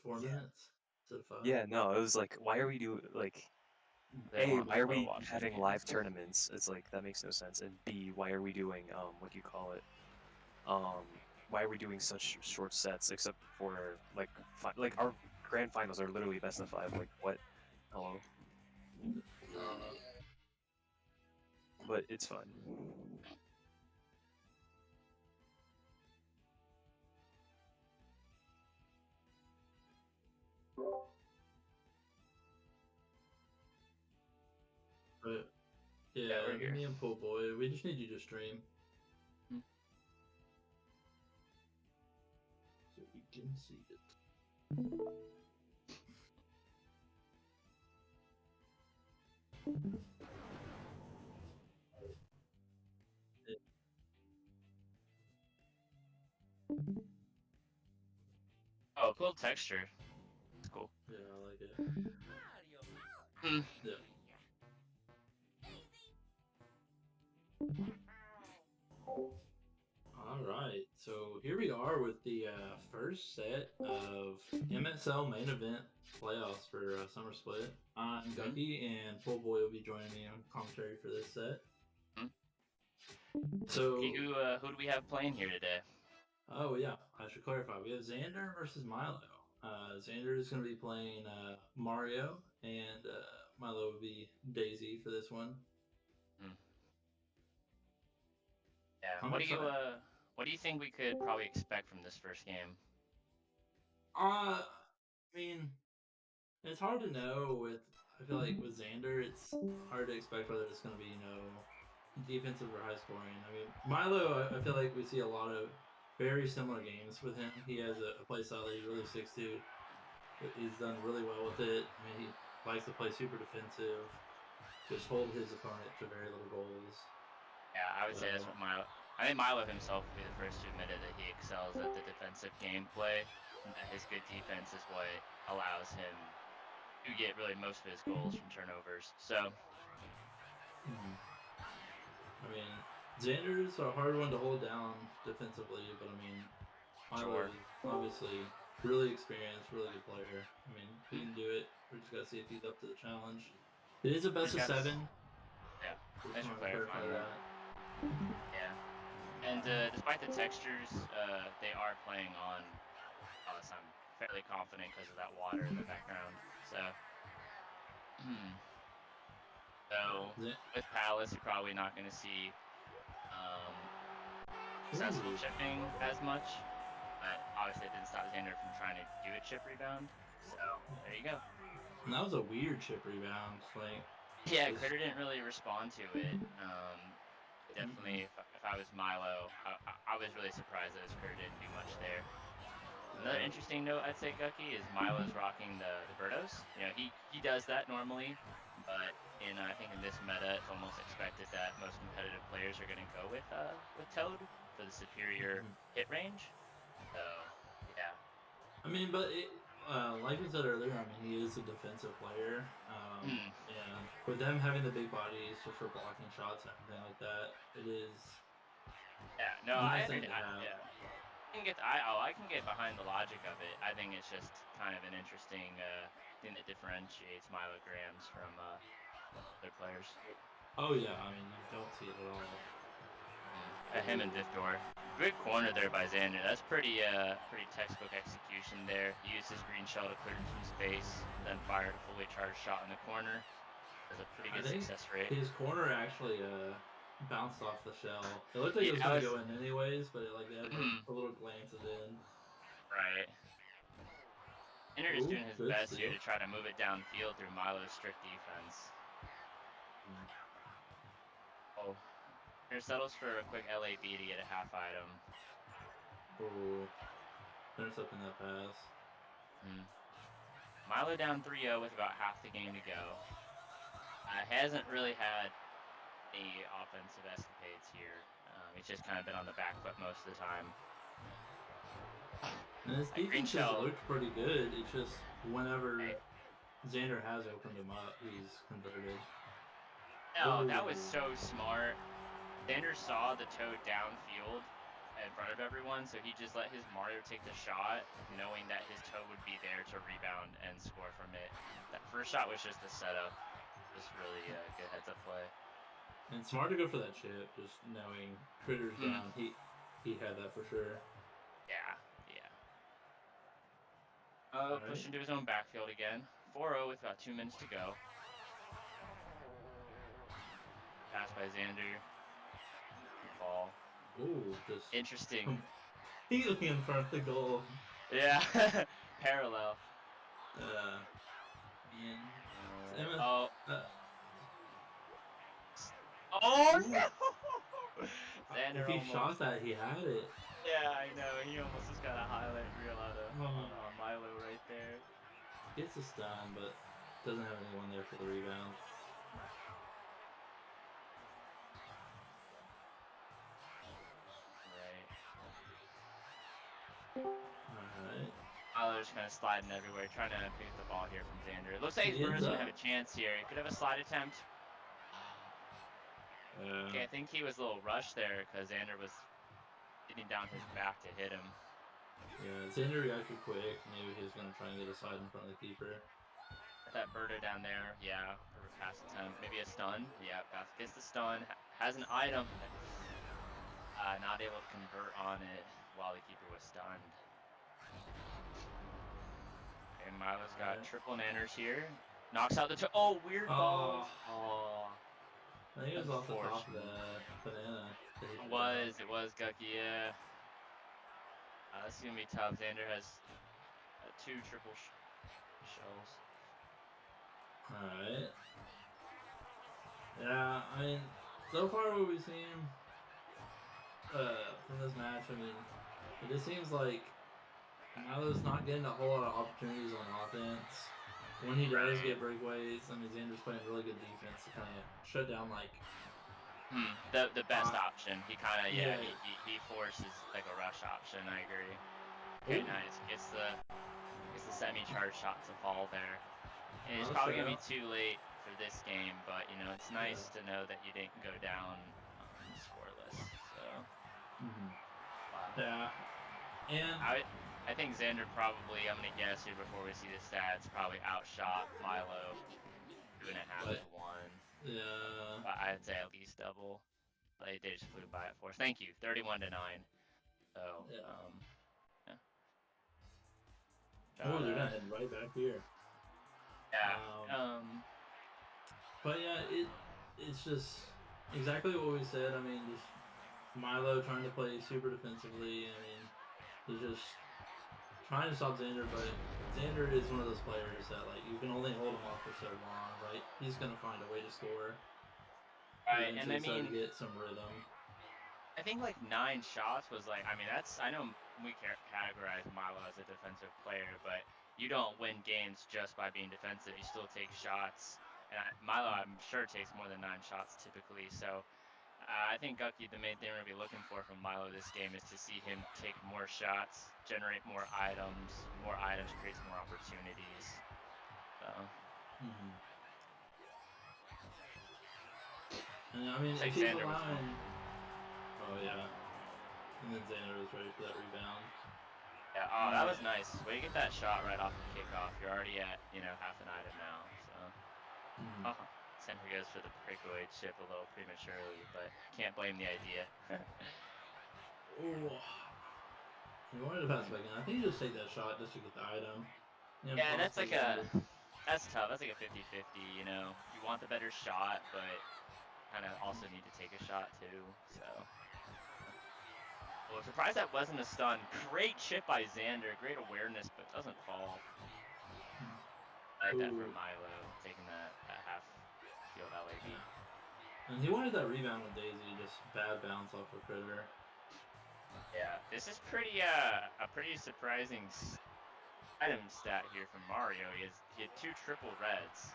just 4 minutes instead of 5. Yeah, no, it was like, why are we doing like They A, want why are people to we watch that having game. live tournaments? It's like that makes no sense. And B, why are we doing what do you call it? Why are we doing such short sets except for like our grand finals are literally best of 5. Like what? Hello. Uh, but it's fun. But Yeah, we're yeah, here. me and Pool Boy, we just need you to stream. Hmm. So we can see it. Oh, cool texture. It's cool. Yeah, I like it. Hmm. Yeah. All right, so here we are with the first set of MSL main event playoffs for Summer Split. I'm Gucky, and Pool Boy will be joining me on commentary for this set. So, Okay, who do we have playing here today? oh yeah, I should clarify. We have Xander versus Mylo. Xander is going to be playing Mario, and Mylo will be Daisy for this one. Yeah. I'm What do you think we could probably expect from this first game? I mean, it's hard to know with. I feel like with Xander, it's hard to expect whether it's going to be defensive or high scoring. I mean, Mylo, I feel like we see a lot of very similar games with him. He has a play style that he really sticks to. He's done really well with it. I mean, he likes to play super defensive, just hold his opponent to very little goals. Yeah, I would say that's what Mylo. I think Mylo himself will be the first to admit it, that he excels at the defensive gameplay, and that his good defense is what allows him to get really most of his goals from turnovers. So, I mean, Xander's a hard one to hold down defensively, but I mean, Mylo is obviously really experienced, really good player. I mean, he can do it. We just got to see if he's up to the challenge. It is a best of 7. Yeah, Just thanks for wanted to clarify clarifying that. Yeah, and despite the textures, they are playing on Palace. I'm fairly confident because of that water in the background. So, with Palace, you're probably not going to see successful chipping as much, but obviously it didn't stop Xander from trying to do a chip rebound. So there you go. And that was a weird chip rebound. Like, yeah, Critter didn't really respond to it. Definitely, if I was Mylo, I was really surprised that his Critter didn't do much there. Another interesting note I'd say, Gucky, is Milo's rocking the Birdos. You know, he does that normally, but I think in this meta, it's almost expected that most competitive players are going to go with Toad for the superior hit range. So yeah. I mean, but like we said earlier, I mean, he is a defensive player. And with them having the big bodies just for blocking shots and everything like that, it is. Yeah, no, nice I understand. yeah. I can get behind the logic of it. I think it's just kind of an interesting thing that differentiates Mylo Grams from other players. Oh yeah, I mean, you don't see it at all. Him and Victor. Good corner there by Xander. That's pretty textbook execution there. He used his green shell to clear some space, then fired a fully charged shot in the corner. That's a pretty good success rate. His corner actually bounced off the shell. It looked like it was going to go in anyways, but it, like they had a little glance at the end. Right. Xander is doing his best here to try to move it downfield through Milo's strict defense. Oh. Here settles for a quick LAB to get a half item. Oh, intercepting that pass. Mylo down 3-0 with about half the game to go. Hasn't really had any offensive escapades here. He's just kind of been on the back foot most of the time. And his defense has looked pretty good. It's just whenever Xander has opened him up, he's converted. No, that was so smart. Xander saw the Toad downfield, in front of everyone, so he just let his Mario take the shot, knowing that his toe would be there to rebound and score from it. That first shot was just a setup. Just really good heads-up play. And smart to go for that chip, just knowing Critter's down. He had that for sure. Yeah, yeah. Pushed into his own backfield again. 4-0 with about 2 minutes to go. Pass by Xander. Ball. Ooh, just interesting. Completely in front of the goal. Yeah, parallel. Man. Oh Ooh. no! Xander If he almost. shot that, he had it. Yeah, I know. He almost just got a highlight reel out of on Mylo right there. Gets a stun, but doesn't have anyone there for the rebound. Alright. Mylo's kind of sliding everywhere, trying to pick up the ball here from Xander. It looks like Bruno's going to have a chance here. He could have a slide attempt. Okay, I think he was a little rushed there because Xander was getting down his back to hit him. Yeah, Xander reacted quick. Maybe he was going to try and get a slide in front of the keeper. That birder down there, yeah, perfect pass attempt. Maybe a stun. Yeah, gets the stun. Has an item. Not able to convert on it while the keeper was stunned. And Mylo's got triple nanners here. Knocks out the weird balls. Oh. I think it was off the top of the banana. It was Gucky, yeah. This is going to be tough. Xander has 2 triple shells. Alright. Yeah, I mean, so far what we've seen from this match, I mean, it just seems like Mylo's not getting a whole lot of opportunities on offense. When he does get breakaways, I mean, Xander's playing really good defense to kind of shut down, like... the best option. He kind of, he forces, like, a rush option, I agree. Okay, nice. Gets the semi-charged shot to fall there. And it's probably going to be too late for this game, but, you know, it's nice to know that you didn't go down scoreless, so... Wow. Yeah. And... I think Xander probably, I'm going to guess here before we see the stats, probably outshot Mylo 2.5 to 1. Yeah. But I'd say at least double. They just flew by it for us. Thank you. 31 to 9. So, yeah. Oh, they're gonna head right back here. Yeah. But yeah, it's just exactly what we said. I mean, just Mylo trying to play super defensively. I mean, he's just trying to stop Xander, but Xander is one of those players that, like, you can only hold him off for so long, right? He's gonna find a way to score. Right, and I mean, to get some rhythm. I think like 9 shots was like, I mean, I know we categorize Mylo as a defensive player, but you don't win games just by being defensive. You still take shots, and Mylo, I'm sure, takes more than 9 shots typically. So I think Gucky, the main thing we're gonna be looking for from Mylo this game is to see him take more shots, generate more items. More items creates more opportunities. So. And I mean, if he's allowing... Oh yeah. And then Xander was ready for that rebound. Yeah, that was nice. Way to get that shot right off the kickoff. You're already at, you know, half an item now, so. Xander goes for the breakaway chip a little prematurely, but can't blame the idea. Oh. He wanted to pass back in. I think you just take that shot just to get the item. Yeah, that's like that's tough. That's like a 50-50, you know. You want the better shot, but kind of also need to take a shot too, so. Well, surprised that wasn't a stun. Great chip by Xander. Great awareness, but doesn't fall. I like that for Mylo, taking that half field LAB. And he wanted that rebound with Daisy, just bad bounce off of Critter. Yeah, this is pretty a pretty surprising item stat here from Mario. He had 2 triple reds.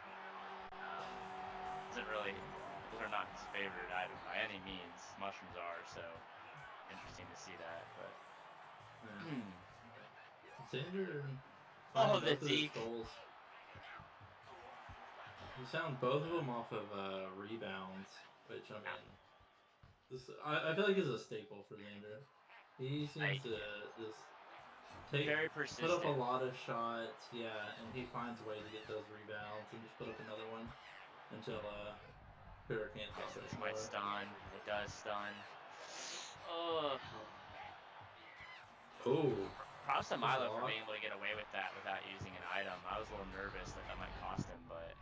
Those are not his favorite item by any means. Mushrooms are, so interesting to see that. But Xander, the deke. He found both of them off of rebounds, which I mean, I feel like is a staple for Xander. He seems to just very put up a persistent. lot of shots, yeah, and he finds a way to get those rebounds and just put up another one until Kurt can't Okay, stop so it this might anymore. stun. It does stun. Oh, Oh, props to good Mylo for block. being able to get away with that without using an item. I was a little nervous that that might cost him, but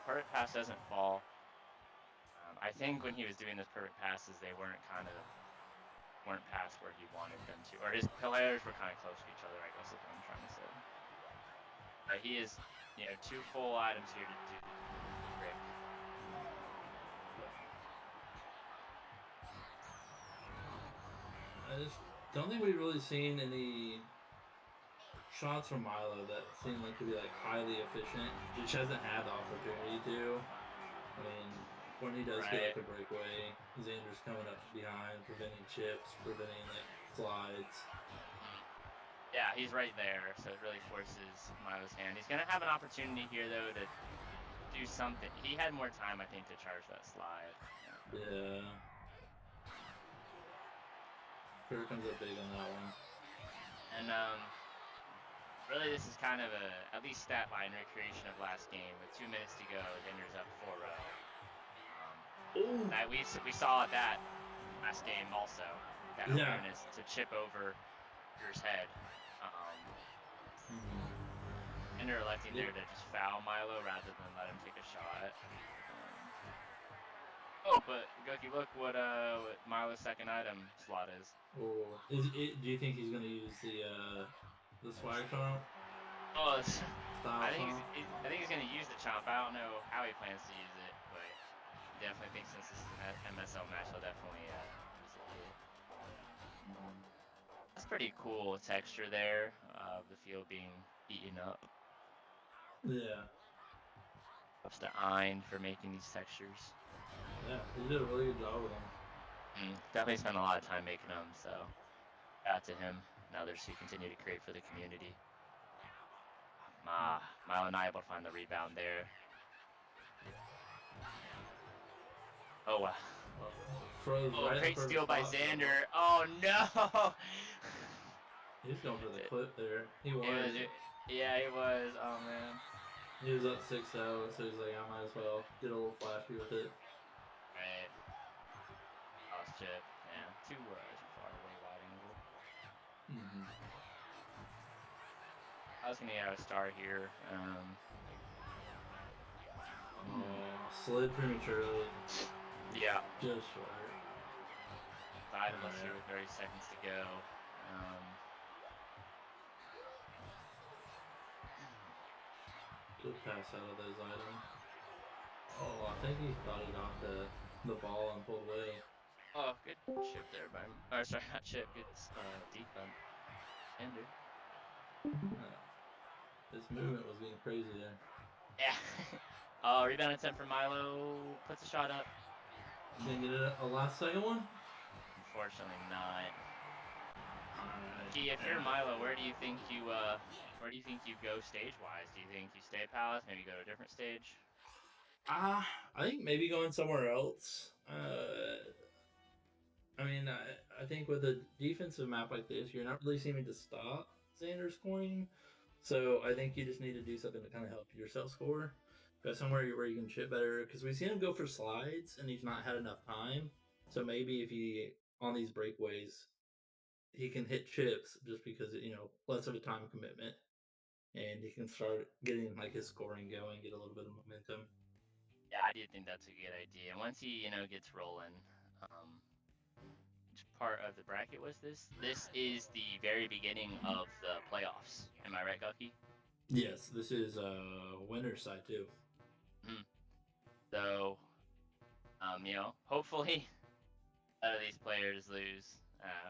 perfect pass doesn't fall. I think when he was doing those perfect passes, they weren't past where he wanted them to, or his players were kind of close to each other, I guess is what I'm trying to say. But he is, 2 full items here to do the trick. I just don't think we've really seen any shots from Mylo that seem like to be like highly efficient. Just hasn't had the opportunity to. I mean, when he does get Right. like a breakaway, Xander's coming up from behind, preventing chips, preventing like slides. Yeah, he's right there, so it really forces Mylo's hand. He's gonna have an opportunity here though to do something. He had more time, I think, to charge that slide. Yeah. Kurt comes up big on that one. And really, this is kind of at least stat line recreation of last game. With 2 minutes to go, Xander's up 4-0. That we saw that last game also. That Yeah. awareness to chip over Kurt's head. Xander electing there to just foul Mylo rather than let him take a shot. Oh, but Gucky, look what Mylo's second item slot is. Oh, do you think he's gonna use the swag trump? Oh, Style trump? I think he's gonna use the chomp. I don't know how he plans to use it, but I definitely think since this is an MSL match, he'll definitely use it here. That's pretty cool texture there of the field being eaten up. Yeah. Props to Ein for making these textures. Yeah, he did a really good job with them. Definitely spent a lot of time making them, so shout out to him and others who continue to create for the community. Mylo not able to find the rebound there. Oh wow. Froze right in Great the steal by spot. Xander. Oh no! He's going for the clip there. He was. Yeah, it was. Oh man. He was up 6-0, so he's like, I might as well get a little flashy with it. Right. Lost chip. Yeah. Too far away wide angle. I was gonna get a star here. Slid prematurely. Yeah. Just short. Idleless here with 30 seconds to go. Good pass out of those items. Oh, I think he thought he got the ball and pulled away. Oh, good chip there by. Or sorry, not chip. Good defense. Xander. His movement was getting crazy there. Yeah. Rebound attempt for Mylo. Puts a shot up. Didn't get a last second one? Unfortunately not. Key, if you're Mylo, where do you think you go stage wise? Do you think you stay at Palace, maybe go to a different stage? I think maybe going somewhere else. I mean, I think with a defensive map like this, you're not really seeming to stop Xander's scoring. So I think you just need to do something to kind of help yourself score. Go somewhere where you can chip better. Because we've seen him go for slides and he's not had enough time. So maybe if he, on these breakaways, he can hit chips just because, less of a time commitment. And he can start getting like his scoring going, get a little bit of momentum. Yeah, I do think that's a good idea. Once he, gets rolling, which part of the bracket was this? This is the very beginning of the playoffs. Am I right, Gucky? Yes, this is winner's side too. So, hopefully none of these players lose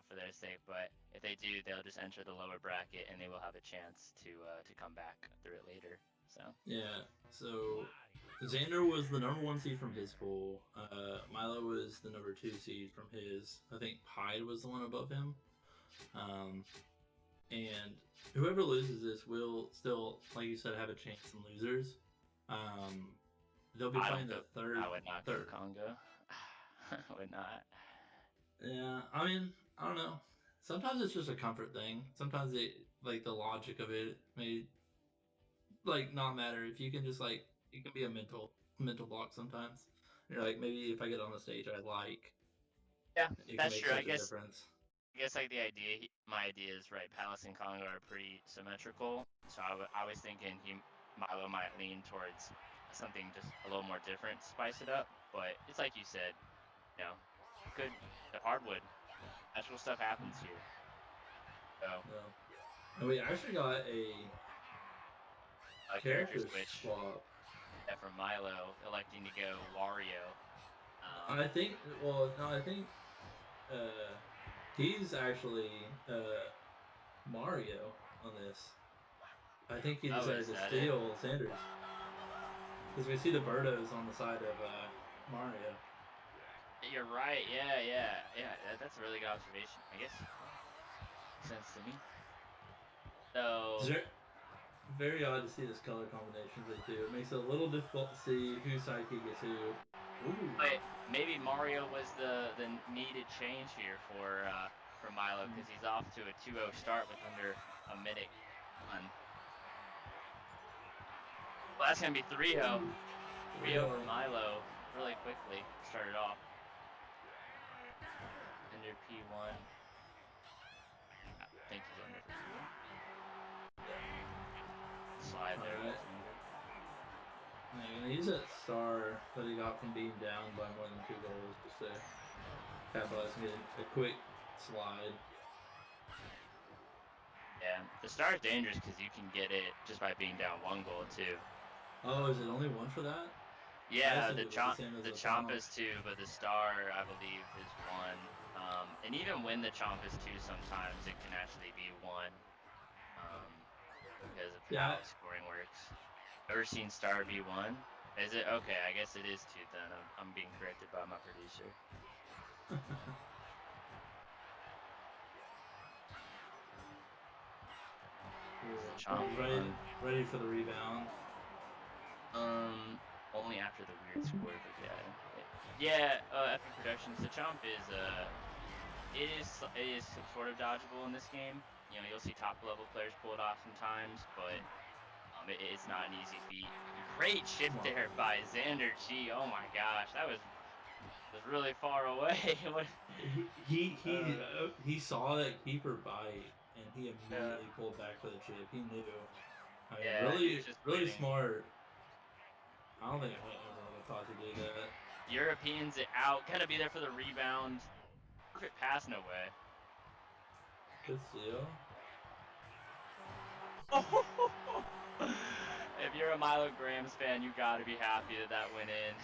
for their sake, but if they do, they'll just enter the lower bracket and they will have a chance to come back through it later. So yeah, so Xander was the number 1 seed from his pool. Mylo was the number 2 seed from his. I think Pied was the one above him. And whoever loses this will still, like you said, have a chance in losers. They'll be playing the third. I would not go Congo. I would not. Yeah, I mean, I don't know. Sometimes it's just a comfort thing. Sometimes like the logic of it may like not matter if you can just like it can be a mental block sometimes. You're like maybe if I get on the stage I like, Yeah, it can that's make true. such a difference. I guess like my idea is right. Palace and Congo are pretty symmetrical, so I was thinking Milo might lean towards something just a little more different, spice it up. But it's like you said, you know, it could the hardwood natural stuff happens here. So Yeah. And we actually got a character character switch swap. from Milo electing to go Wario. I think. Well, no, I think uh, he's actually Mario on this. I think he Oh, decided is to that it? steal Sanders because we see the Birdos on the side of Mario. You're right. Yeah. That's a really good observation. I guess makes sense to me. It's So very odd to see this color combination for the two. It makes it a little difficult to see whose sidekick is who. Ooh. but maybe Mario was the needed change here for Milo because he's off to a 2-0 start with under a minute on. Well, that's gonna be 3-0. 3-0 for Milo really quickly. Started off under P1. Thank you, Xander, for P1. Slide there by Alright. Xander. I'm gonna use that star that he got from being down by more than 2 goals just to capitalize and get a quick slide. Yeah, the star is dangerous because you can get it just by being down 1 goal too. Oh, is it only one for that? I Yeah, assumed it was the same as the the chomp Chomp. is 2, but the star I believe is 1. And even when the chomp is 2, sometimes it can actually be 1. Because of Yeah. how scoring works. Ever seen star be 1? Is it okay? I guess it is 2 then. I'm being corrected by my producer. The chomp ready for the rebound. Only after the weird score, but yeah. FP Productions. The chomp is it is sort of dodgeable in this game. You know, you'll see top level players pull it off sometimes, but it's not an easy feat. Great shift there by XanderG. Oh my gosh, that was really far away. He saw that keeper bite and he immediately pulled back for the chip. He knew. I mean, Yeah, he was really, just really waiting. smart. I don't think I ever would have thought to do that. Europeans out, gotta be there for the rebound. Perfect pass, no way. Good steal. If you're a Mylo Grams fan, you gotta be happy that went in.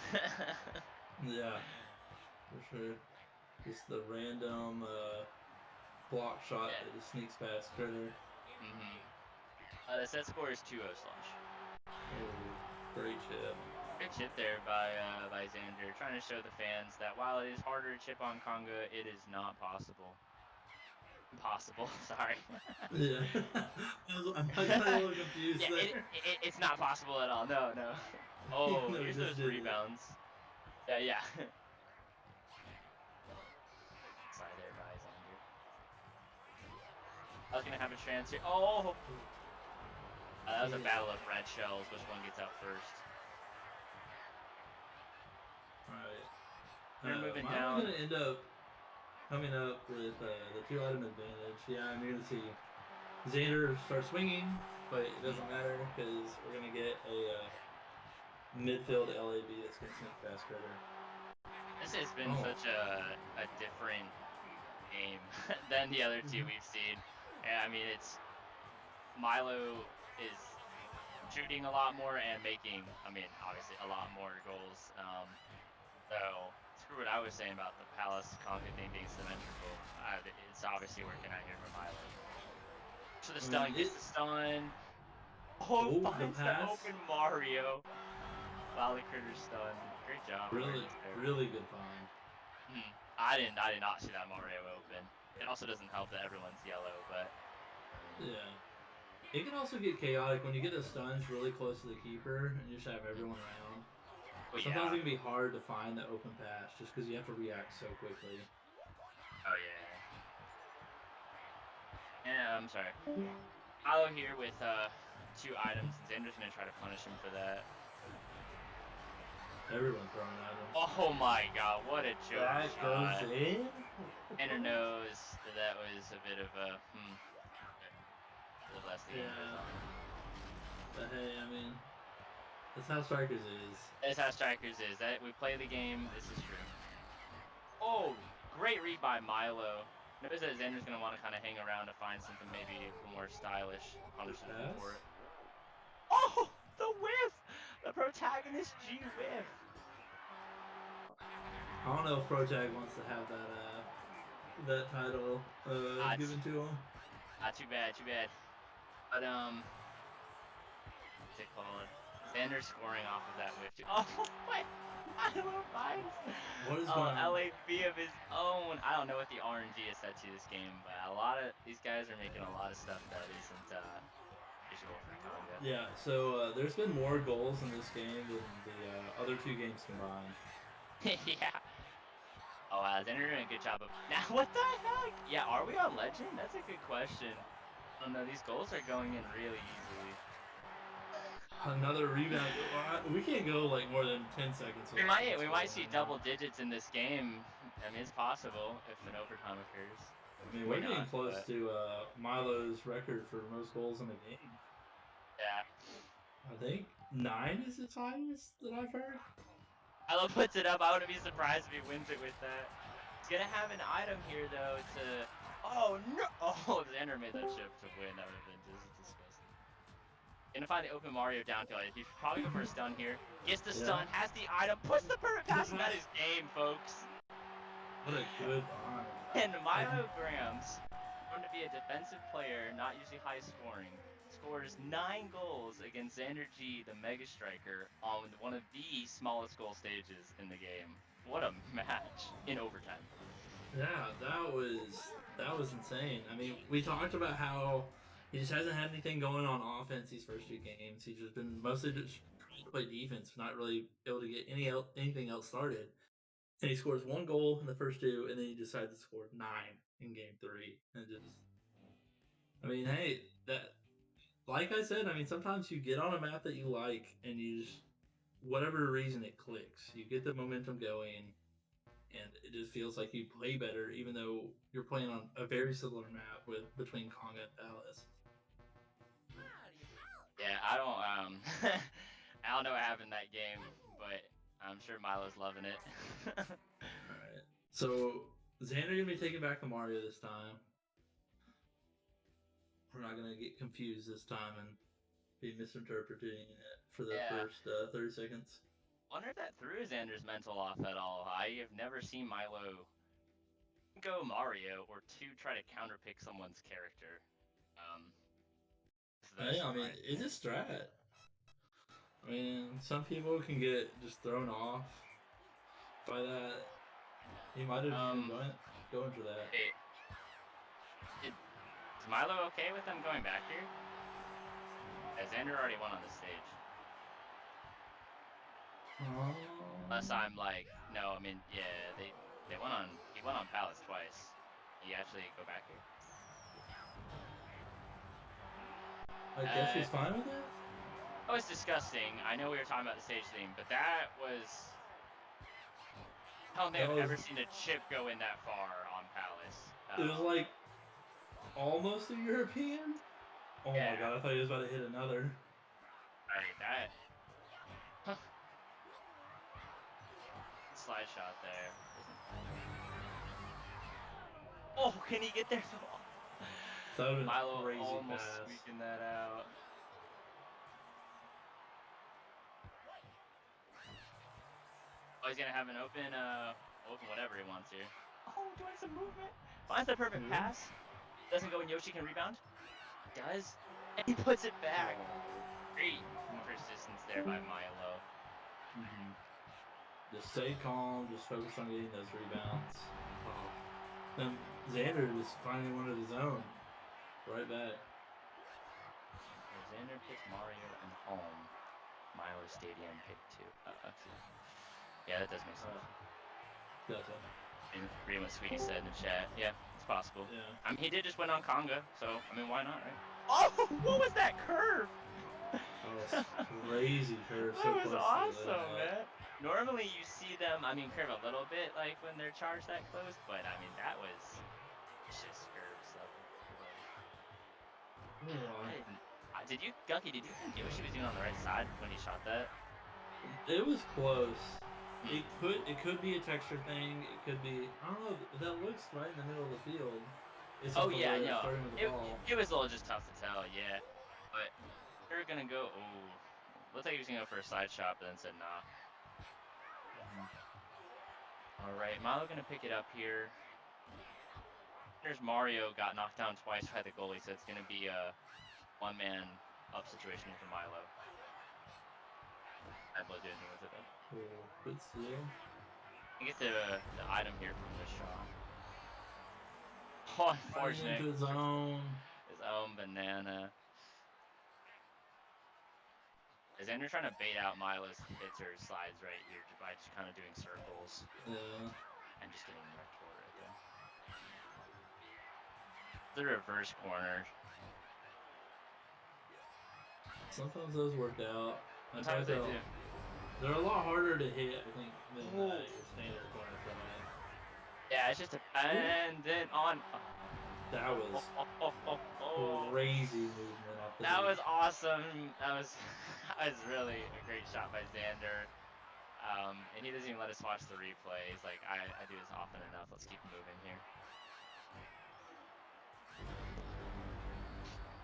Yeah, for sure. Just the random block shot that just sneaks past Critter. The set score is 2-0 slush. Oh, great chip. Great chip there by Xander, trying to show the fans that while it is harder to chip on Conga, it is not possible. Impossible, sorry. Yeah. I'm a little confused Yeah, there. it's not possible at all. No. Oh, No, here's those rebounds. Yeah. Slide there by Xander. I was gonna have a chance here. Oh! That was a battle of red shells. Which one gets out first? Alright. You're moving Mine down. was going to end up coming up with the 2-item advantage. Yeah, and you're going to see Xander start swinging, but it doesn't matter because we're going to get a midfield LAB that's going to sneak past Critter. This has been such a different game than the other two we've seen. Yeah, I mean, it's Mylo is shooting a lot more and making, I mean, obviously a lot more goals. So screw what I was saying about the Palace Conga thing being symmetrical. It's obviously working out here for Mylo. So the stun gets the stun. Oh, finds the open Mario. Wow, the Critter's stunned. Great job. Really good find. I did not see that Mario open. It also doesn't help that everyone's yellow, but yeah. It can also get chaotic when you get the stuns really close to the keeper and you just have everyone around. Well, Sometimes it can be hard to find the open pass just because you have to react so quickly. Oh yeah. Yeah, I'm sorry. Mylo here with 2 items, and Xander's gonna try to punish him for that. Everyone's throwing items. Oh my god, what a joke That shot. goes in? Xander knows that was a bit of a little less the game goes Yeah. on. But hey, I mean, that's how Strikers is. That's how Strikers is. That we play the game. This is true. Oh, great read by Mylo. Knows that Xander's gonna want to kind of hang around to find something maybe a little more stylish. Punishes him Pass? for it. Oh, the whiff! The protagonist G whiff. I don't know if Protag wants to have that title given to him. Too bad, too bad. But what's it called? Xander scoring off of that whiff too. Oh my! Mylo finds What is going on? LAB of his own. I don't know what the RNG is set to this game, but a lot of these guys are making a lot of stuff that isn't visual for Conga. Yeah, so there's been more goals in this game than the other 2 games combined. Yeah. Oh wow, Xander doing a good job of. Now what the heck? Yeah, are we on Legend? That's a good question. Oh no, these goals are going in really easily. Another rebound. We can't go like more than 10 seconds. We might see double digits in this game. I mean, it's possible if an overtime occurs. I mean, we're getting close to Milo's record for most goals in a game. Yeah. I think 9 is his highest that I've heard. Mylo puts it up. I wouldn't be surprised if he wins it with that. He's gonna have an item here though to. Oh no! Oh, Xander made that shift to win. That would have been just disgusting. Gonna find the open Mario downfield. He should probably go for a stun here. Gets the stun, has the item, puts the perfect pass, and that is game, folks. What a good find. And Mylo Grams, known to be a defensive player, not usually high scoring, scores 9 goals against XanderG, the Mega Striker, on one of the smallest goal stages in the game. What a match in overtime. Yeah, that was insane. I mean, we talked about how he just hasn't had anything going on offense these first 2 games. He's just been mostly just trying to play defense, not really able to get anything else started. And he scores 1 goal in the first 2, and then he decides to score 9 in game 3. And just, I mean, hey, that, like I said, I mean, sometimes you get on a map that you like, and you just, whatever reason, it clicks. You get the momentum going, and it just feels like you play better, even though you're playing on a very similar map between Conga and Dallas. Yeah, I don't I don't know what happened in that game, but I'm sure Mylo's loving it. Alright. So Xander gonna be taking back the Mario this time. We're not gonna get confused this time and be misinterpreting it for the first 30 seconds. Wonder if that threw Xander's mental off at all. I have never seen Mylo go Mario or try to counterpick someone's character. Hey, I mean, it's a strat. I mean, some people can get just thrown off by that. He might have been going for that. Is Mylo okay with them going back here? Xander already won on the stage. Unless I'm like, no, I mean, yeah, he went on Palace twice. He actually go back here. I guess he's fine with it? That was disgusting. I know we were talking about the stage theme, but that was... I don't think I've ever seen a chip go in that far on Palace. It was like almost a European? Oh my god, I thought he was about to hit another. Right, that... Slide shot there. Oh, can he get there? Mylo almost squeaking that out. Oh, he's gonna have an open whatever he wants here. Oh, doing some movement. Finds the perfect pass. Doesn't go and Yoshi can rebound. Does. And he puts it back. Great persistence there by Mylo. Just stay calm, just focus on getting those rebounds. Then Xander just finding one of his own. Right back. Xander puts Mario in home. Mylo Stadium pick 2. Yeah, that does make sense. Gotcha. And reading what Sweetie said in the chat. Yeah, it's possible. Yeah. I mean, he did just win on Conga, so I mean, why not, right? Oh, what was that curve? That was crazy curve. That So was close to the awesome, net. man. Normally you see them, I mean, curve a little bit like when they're charged that close, but I mean that was vicious curves level. I didn't. Did you, Gucky? Did you think Yoshi was even on the right side when he shot that? It was close. Hmm. It could be a texture thing. It could be, I don't know. That looks right in the middle of the field. Oh Except for yeah, where it's no, starting with the it ball. it was a little just tough to tell, yeah. But they're gonna go. Oh, looks like he was gonna go for a side shot, but then said nah. All right, Milo gonna pick it up here. There's Mario got knocked down twice by the goalie, so it's gonna be a one-man up situation here for Milo. I will do anything with it though. Cool. Good steal. I get the item here from this shot. Oh, Running unfortunate. into his own. His own banana. Xander trying to bait out Milo's hits or slides right here by just kind of doing circles Yeah. and just getting wrecked for it right there. The reverse corner. Sometimes those work out. Sometimes they do. They're a lot harder to hit, I think, than Ooh. your standard corner try. Yeah, it's just a, and then on. That was crazy movement off the That deep. was awesome. That was that was really a great shot by Xander. And he doesn't even let us watch the replay. He's like, I do this often enough. Let's keep moving here.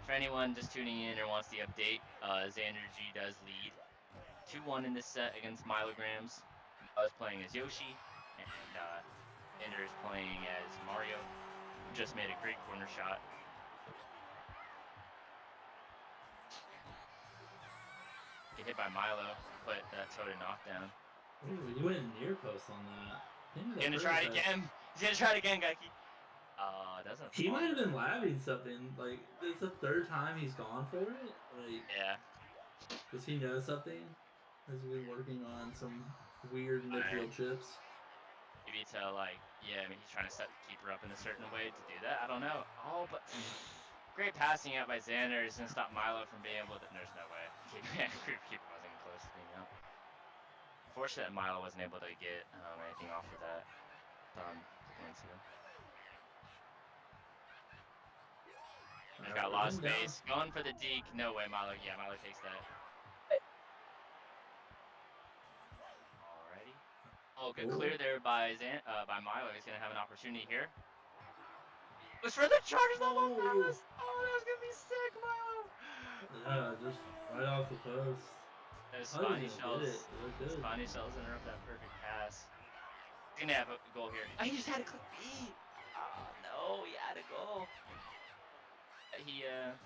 For anyone just tuning in or wants the update, XanderG does lead 2-1 in this set against Mylo Grams. I was playing as Yoshi, and Xander is playing as Mario. Just made a great corner shot. Get hit by Mylo, put that toe to knockdown. Ooh, you went near post on that. He's gonna try it again. He's gonna try it again, Geiky. Doesn't. He might have been labbing something. Like, it's the third time he's gone for it. Like, yeah. does he know something? Has he been working on some weird midfield chips? Maybe to like, yeah, I mean he's trying to set the keeper up in a certain way to do that. I don't know. Oh, but great passing out by Xander is gonna stop Mylo from being able to. There's no way. Keeper wasn't close to being out. Unfortunate that Mylo wasn't able to get anything off of that a couple minutes ago. He's got a lot of space. Going for the deke. No way, Mylo. Yeah, Mylo takes that. Alrighty. Oh, good clear there by Mylo. He's gonna have an opportunity here. Was for the charge level pass. Oh, that was gonna be sick, Mylo. Yeah, just right off the post. Those I didn't spiny even shells. get it. It looked good. Spiny shells interrupt that perfect pass. He's gonna have a goal here. Oh, he just had to click B. Oh no, he had a goal. He isn't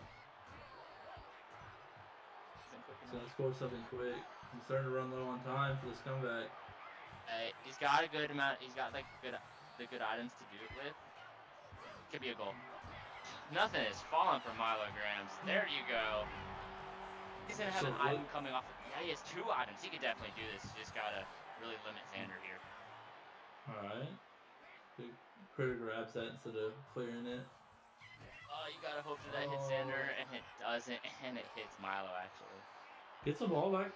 quick He's enough. gonna score something quick. He's starting to run low on time for this comeback. He's got a good amount. He's got like the good items to do it with. Could be a goal. Nothing is falling for Mylo Grams. There you go. He's gonna have an item coming off. Yeah, he has 2 items. He could definitely do this. He just gotta really limit Xander here. All right. Big critter grabs that instead of clearing it. Oh, you gotta hope that that hits Xander, and it doesn't, and it hits Mylo actually. Gets the ball back.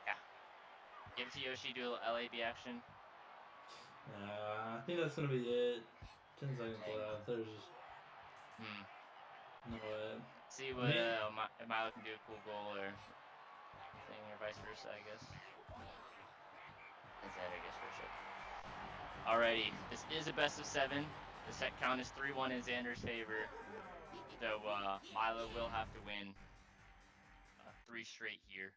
Yeah. Give it to Yoshi, do a little LAB action. I think that's gonna be it. 10 seconds left. There's just no way. See what Mylo can do a cool goal or thing, or vice versa, I guess. And Xander gets first shot. Alrighty, this is a best of 7. The set count is 3-1 in Xander's favor. So Mylo will have to win 3 straight here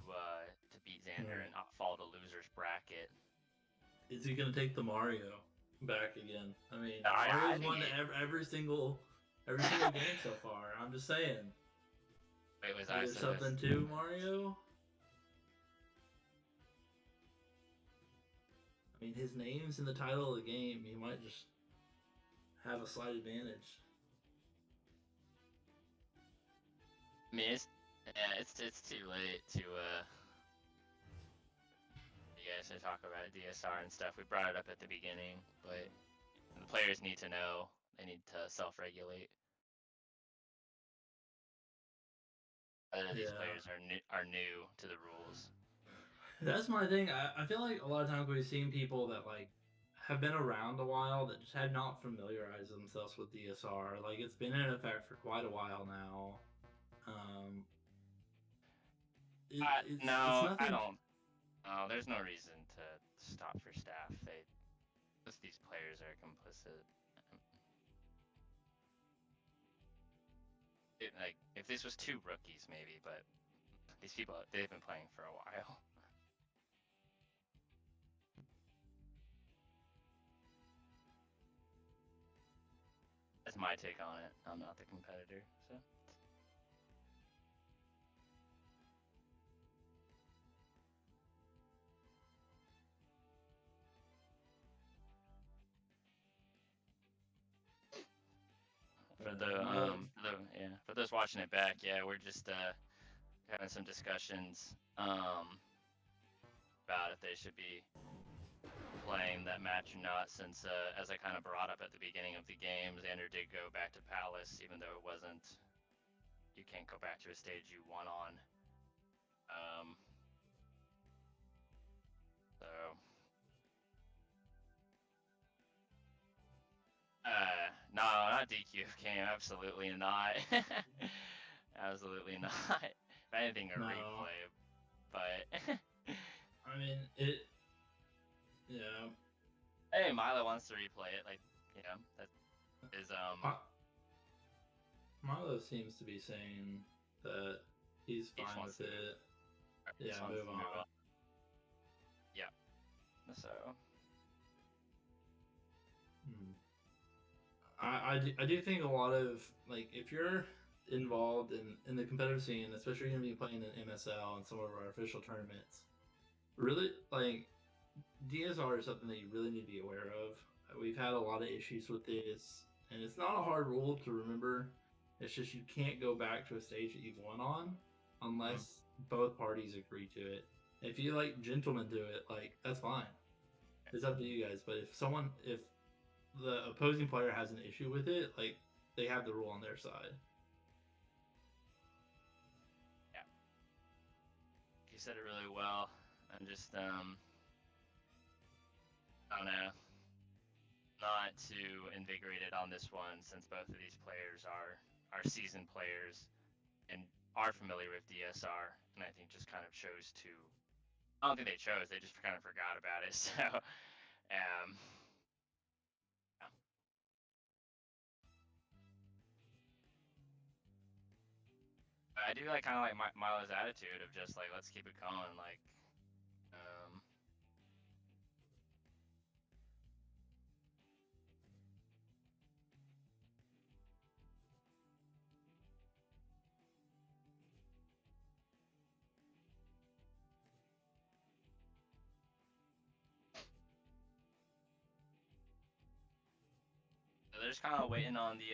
to beat Xander and not fall to loser's bracket. Is he gonna take the Mario back again? I mean, Mario's won every single game so far. I'm just saying. Wait, was there something to Mario? I mean, his name's in the title of the game. He might just have a slight advantage. I mean, it's too late to you guys to talk about DSR and stuff. We brought it up at the beginning, but the players need to know. They need to self-regulate. Whether these players are new to the rules. That's my thing. I feel like a lot of times we've seen people that like have been around a while that just have not familiarized themselves with DSR. Like it's been in effect for quite a while now. It's No, I nothing. don't. No, there's no reason to stop for staff. These players are complicit. Like if this was 2 rookies, maybe, but these people, they've been playing for a while. That's my take on it. I'm not the competitor, so. For those watching it back, yeah, we're just having some discussions about if they should be playing that match or not, since as I kind of brought up at the beginning of the game, Xander did go back to Palace, even though it wasn't. You can't go back to a stage you won on. So. No, not DQ game. Absolutely not. Absolutely not. If anything, a replay. But I mean, it. Yeah. Hey, Mylo wants to replay it. Like, that is Mylo seems to be saying that he's fine with it. Yeah, move on. Yeah. So. I do think a lot of like if you're involved in the competitive scene, especially going to be playing in MSL and some of our official tournaments, really like DSR is something that you really need to be aware of. We've had a lot of issues with this, and it's not a hard rule to remember. It's just you can't go back to a stage that you've won on unless both parties agree to it. If you like gentlemen do it, like that's fine. It's up to you guys. But if the opposing player has an issue with it, like they have the rule on their side. Yeah, you said it really well. I'm just I don't know, not too invigorated on this one, since both of these players are seasoned players and are familiar with DSR, and I think just kind of chose to. I don't think they chose; they just kind of forgot about it. So, yeah. I do kind of like Mylo's attitude of just like, let's keep it going. Like, they're just kind of waiting on the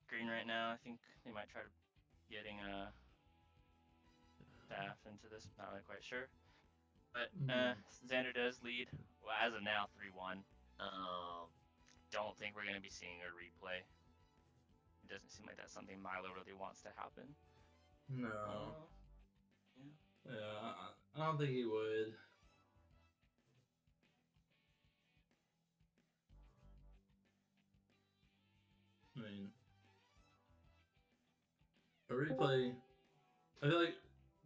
green right now. I think they might try getting staff into this. Not really quite sure, but Xander does lead. Well, as of now, 3-1. Don't think we're gonna be seeing a replay. It doesn't seem like that's something Mylo really wants to happen. No. Yeah, I don't think he would. I mean, a replay, I feel like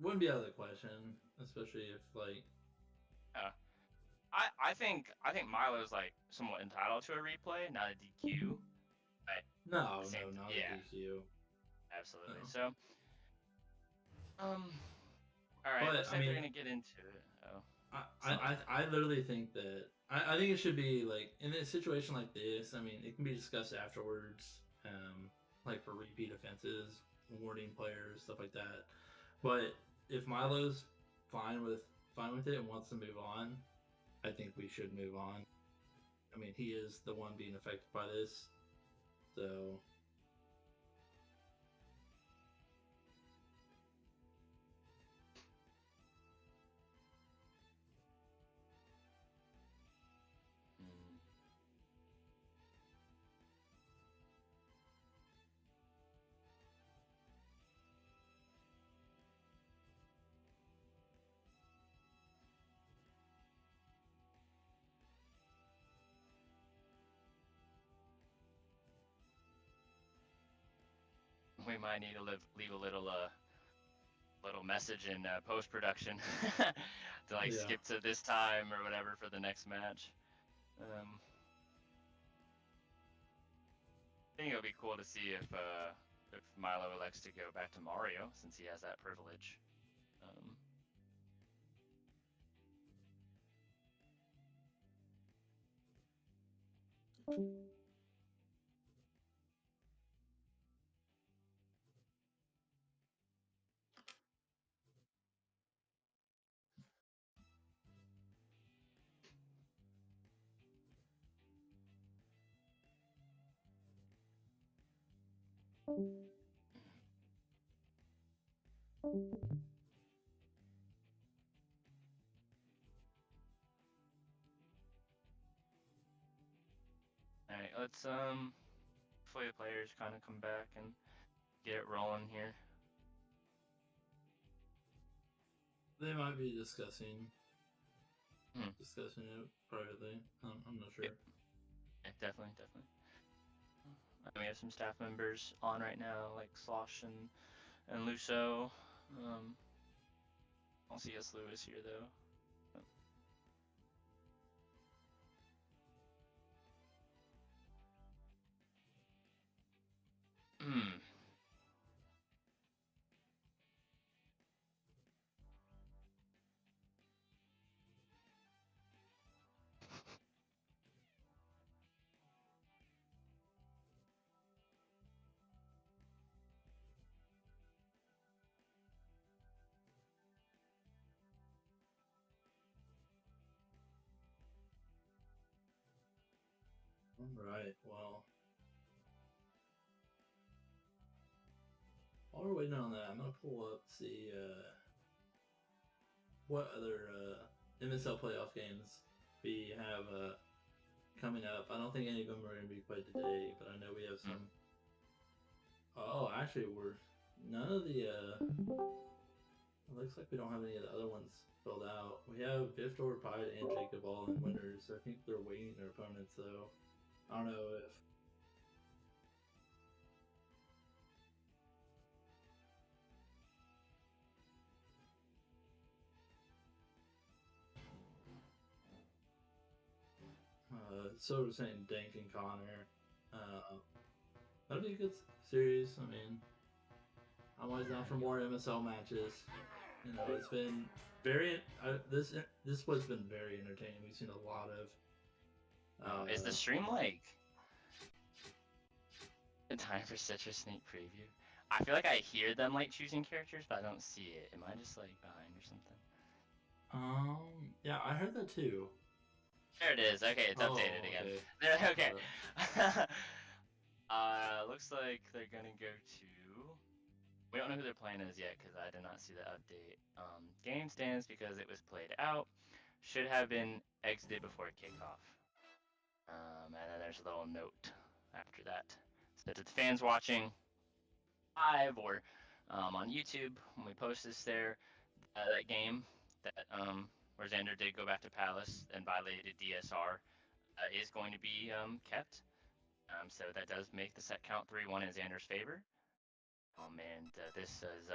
wouldn't be out of the question, especially if like. I think Mylo's like somewhat entitled to a replay, not a DQ. No, not a DQ. Absolutely. No. So, all right. But, looks like they're gonna get into it. I literally think that I think it should be like in a situation like this. I mean, it can be discussed afterwards, like for repeat offenses, warning players, stuff like that. But if Mylo's fine with it and wants to move on, I think we should move on. I mean, he is the one being affected by this, so. We might need to leave a little message in post production to like Yeah. skip to this time or whatever for the next match. I think it'll be cool to see if Mylo elects to go back to Mario since he has that privilege. All right, let's hopefully the players kind of come back and get it rolling here. They might be discussing it privately. I'm not sure. Yeah, definitely. We have some staff members on right now, like Slosh and Luso. I'll see S. Lewis here though. Alright, well. While we're waiting on that, I'm gonna pull up, see what other MSL playoff games we have coming up. I don't think any of them are gonna be played today, but I know we have some. Oh, actually, none of the. It looks like we don't have any of the other ones filled out. We have Viftor, Pied, and Jacob all in winners. I think they're waiting their opponents, though. I don't know if. So we're saying Dank and Connor. That'll be a good series. I mean, I'm always down for more MSL matches. You know, it's been very this was been very entertaining. We've seen a lot of. Is the stream like in time for such a sneak preview? I feel like I hear them like choosing characters, but I don't see it. Am I just like behind or something? Yeah, I heard that too. There it is. Okay, it's updated again. Okay. Looks like they're gonna go to. We don't know who their plan is yet because I did not see the update. Game stands because it was played out. Should have been exited before kickoff. And then there's a little note after that. So to the fans watching live or on YouTube, when we post this there, that game that where Xander did go back to Palace and violated DSR is going to be kept. So that does make the set count 3-1 in Xander's favor. And this is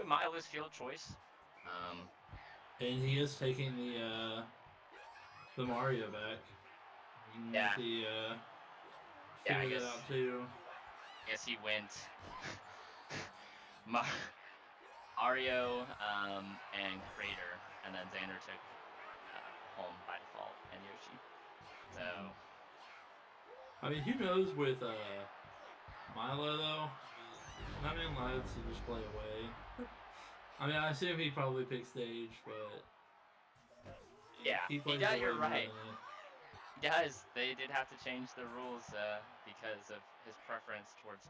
Mylo's field choice. And he is taking the Mario back. Yeah. He I figured it out too. I guess he went Mario and Crater, and then Xander took home by default and Yoshi. So I mean, who knows with Mylo though? Not being allowed to just play away. I mean, I assume he probably picked stage, but yeah, he does. You're right. He does. They did have to change the rules because of his preference towards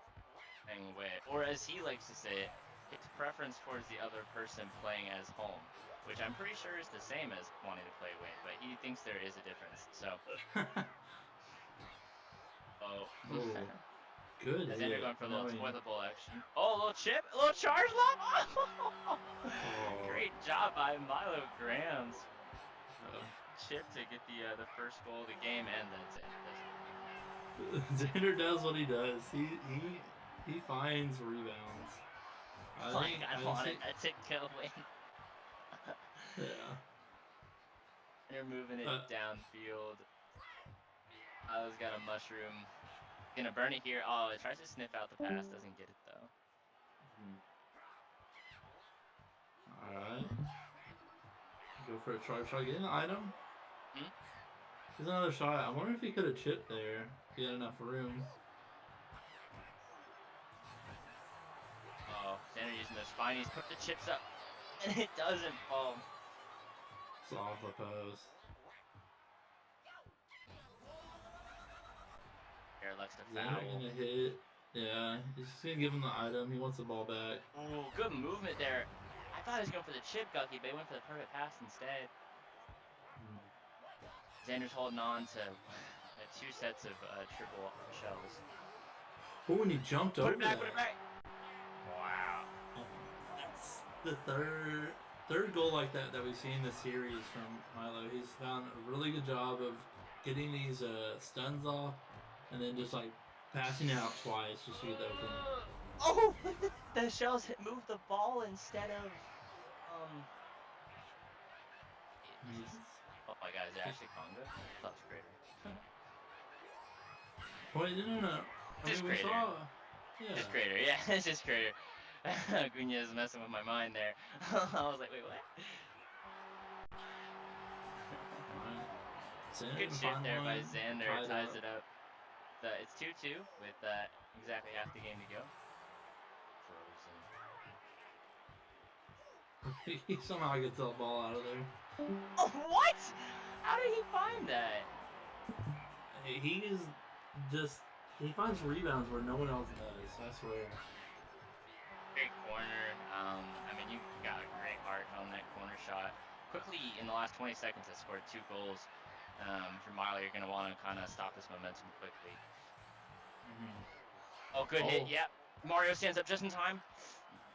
playing away, or as he likes to say it, his preference towards the other person playing as home, which I'm pretty sure is the same as wanting to play away, but he thinks there is a difference. So. Good. Xander going for a little toilet bowl action. Oh, a little chip, a little charge lob. Great job by Mylo Grams. Chip to get the first goal of the game, and then Xander does what he does. he finds rebounds. Like, I I wanted see. that to go in. Yeah. They're moving it downfield. Milo's got a mushroom. Gonna burn it here. Oh, it tries to sniff out the pass. Doesn't get it, though. Alright. Go for a try get an item. Hmm? There's another shot. I wonder if he could have chipped there. If he had enough room. Oh, Xander using those spinies. Put the chips up. And it doesn't fall. It's off the post. Here, Alexa Xander foul. gonna hit. Yeah, he's just gonna give him the item. He wants the ball back. Ooh, good movement there. I thought he was going for the chip, Gucky, but he went for the perfect pass instead. Xander's holding on to 2 sets of triple shells. Oh, and he jumped over Put it back, that. put it back. Wow. That's the third goal like that we've seen this series from Mylo. He's done a really good job of getting these stuns off, and then just like passing it out twice just to get open. Oh, the shells moved the ball instead of Oh my God, is it actually Conga? Oh, it's Crater. Wait, no. I Just mean, we Crater. saw. Yeah. Just Crater, yeah, it's just Crater. Gunya is messing with my mind there. I was like, wait, what? Good chip there by Xander, ties it up. It's 2-2 with exactly half the game to go. Frozen. He somehow gets that ball out of there. Oh, what? How did he find that? He finds rebounds where no one else does. I swear. Great corner. I mean, you got a great arc on that corner shot. Quickly, in the last 20 seconds, I scored 2 goals. For Mylo, you're going to want to kind of stop this momentum quickly. Oh, good hit. Yep. Mario stands up just in time.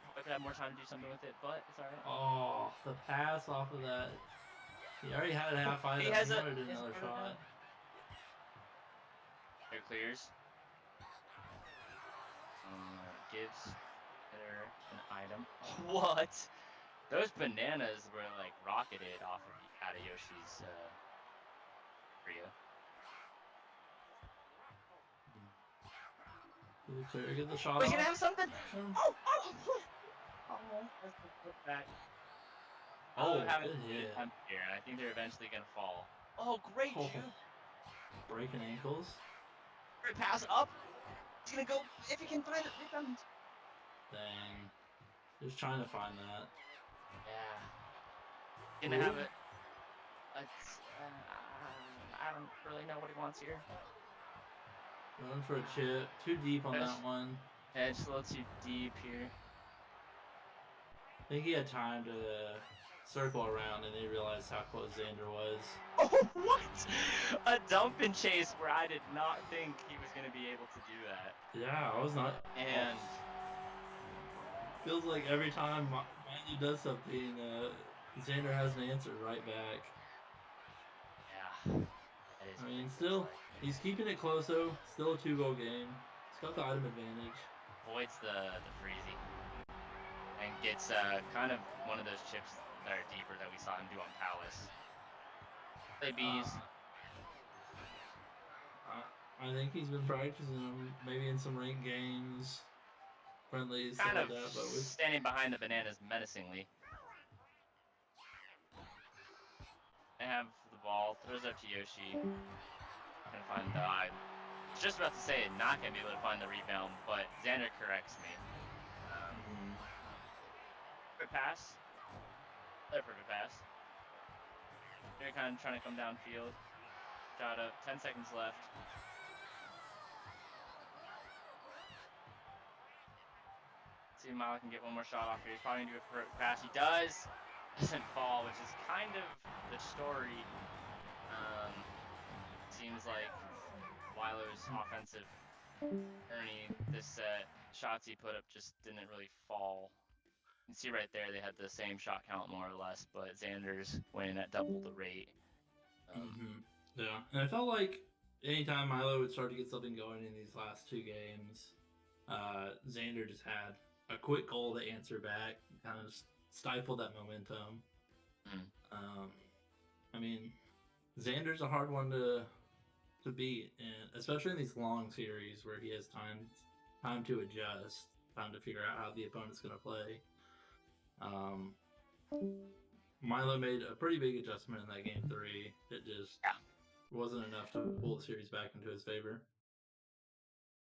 Probably could have more time to do something with it, but it's all right. Oh, the pass off of that. He already had a half item. He wanted another shot. There clears. Gives her an item. What? Those bananas were like rocketed off of Adayoshi's Rhea. Clear, get the shot. He's gonna have something. Oh! That's the flip back. Good hit. Here, and I think they're eventually gonna fall. Oh, great juke! Breaking ankles. Great pass up. He's gonna go if he can find it. Rebound. Dang. Just trying to find that. Yeah. Gonna have it. I don't really know what he wants here. Going for a chip. Too deep on that one. Yeah, it's a little too deep here. I think he had time to circle around and then he realized how close Xander was. Oh, what? A dump and chase where I did not think he was going to be able to do that. Yeah, I was not. And feels like every time Mylo does something, Xander has an answer right back. Yeah. I mean, still, he's keeping it close though. Still a 2-goal game. He's got the item advantage. Avoids the freezy. And gets kind of one of those chips that are deeper that we saw him do on Palace. Play bees. I think he's been practicing them, maybe in some ranked games, friendlies, kind stuff of like that. But standing behind the bananas menacingly. They have the ball, throws up to Yoshi. Not gonna find the I was just about to say not gonna be able to find the rebound, but Xander corrects me. Perfect pass. Another perfect pass. They're kind of trying to come downfield. Shot up. 10 seconds left. Let's see if Mylo can get one more shot off here. He's probably gonna do a perfect pass. He does. Doesn't fall, which is kind of the story. Seems like Mylo's offensive journey, this shots he put up just didn't really fall. You can see right there they had the same shot count more or less, but Xander's winning at double the rate. Yeah, and I felt like anytime Mylo would start to get something going in these last 2 games, Xander just had a quick goal to answer back, kind of stifled that momentum. Mm. I mean, Xander's a hard one to beat, and especially in these long series where he has time to adjust, time to figure out how the opponent's going to play. Mylo made a pretty big adjustment in that game 3. It just wasn't enough to pull the series back into his favor.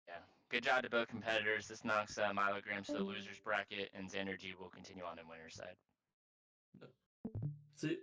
Yeah. Good job to both competitors. This knocks Mylo Grams to the losers bracket, and XanderG will continue on in winner's side. See.